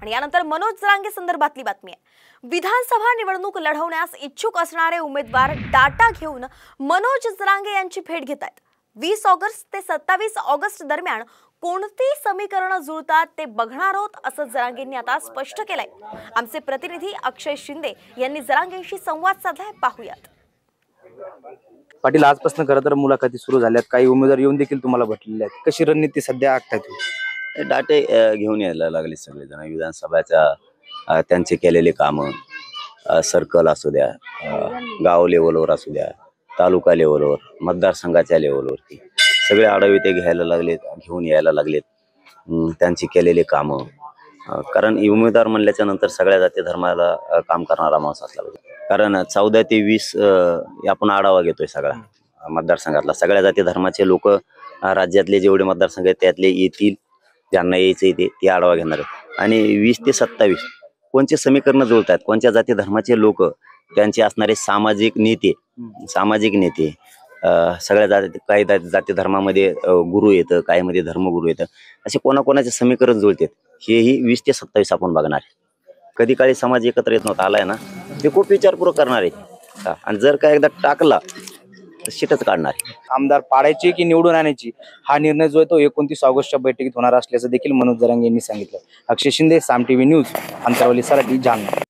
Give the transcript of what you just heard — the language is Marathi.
आणि यानंतर मनोज जरांगे संदर्भातली बातमी आहे। विधानसभा निवडणूक लढवण्यास इच्छुक असणारे उमेदवार डाटा घेऊन मनोज जरांगे यांची भेट घेत आहेत। 20 ऑगस्ट ते 27 ऑगस्ट दरम्यान कोणती समीकरणं जुळतात ते बघणार आहोत असं जरांगेंनी आता स्पष्ट केलंय। आमचे प्रतिनिधी अक्षय शिंदे यांनी जरांगेंशी संवाद साधलाय, पाहूयात। पाटील, आजपासून खरं तर मुलाखती सुरू झाल्यात, काही उमेदवार येऊन देखील तुम्हाला भेटलेले आहेत, कशी रणनीती सध्या आखताय? डाटे घेऊन यायला लागले सगळेजण। विधानसभाच्या त्यांचे केलेले कामं, सर्कल असू द्या, गाव लेवलवर असू द्या, तालुका लेवलवर, मतदारसंघाच्या लेवलवरती सगळे आढावे ते घ्यायला लागलेत, घेऊन यायला लागलेत त्यांची केलेले कामं। कारण उमेदवार म्हणल्याच्या नंतर सगळ्या जाती धर्माला काम करणारा माणूस असला पाहिजे। कारण 14 ते 20 आपण आढावा घेतोय सगळा मतदारसंघातला। सगळ्या जाती धर्माचे लोक राज्यातले जेवढे मतदारसंघ आहेत त्यातले येतील, ज्यांना यायचं ते आढावा घेणार आहेत। आणि 20 ते 27 कोणते समीकरण जुळतात, कोणत्या जाती धर्माचे लोक, त्यांचे असणारे सामाजिक नेते सगळ्या जाती, काही जाती धर्मामध्ये गुरु येतं, काही मध्ये धर्मगुरू येतं, असे कोणाकोणाचे समीकरण जुळतात हेही 20 ते 27 आपण बघणार आहे। कधी काळी समाज एकत्र येत नव्हता, आलाय ना, ते खूप विचारपूर्वक करणार आहे। आणि जर का एकदा टाकला तर शिटच काढणार आहे। आमदार पाडायची की निवडून आणायची हा निर्णय जो आहे तो 29 ऑगस्टच्या बैठकीत होणार असल्याचं देखील मनोज जरांगे यांनी सांगितलं। अक्षय शिंदे, साम टीव्ही न्यूज, अंतरावली, सराटी, जालना।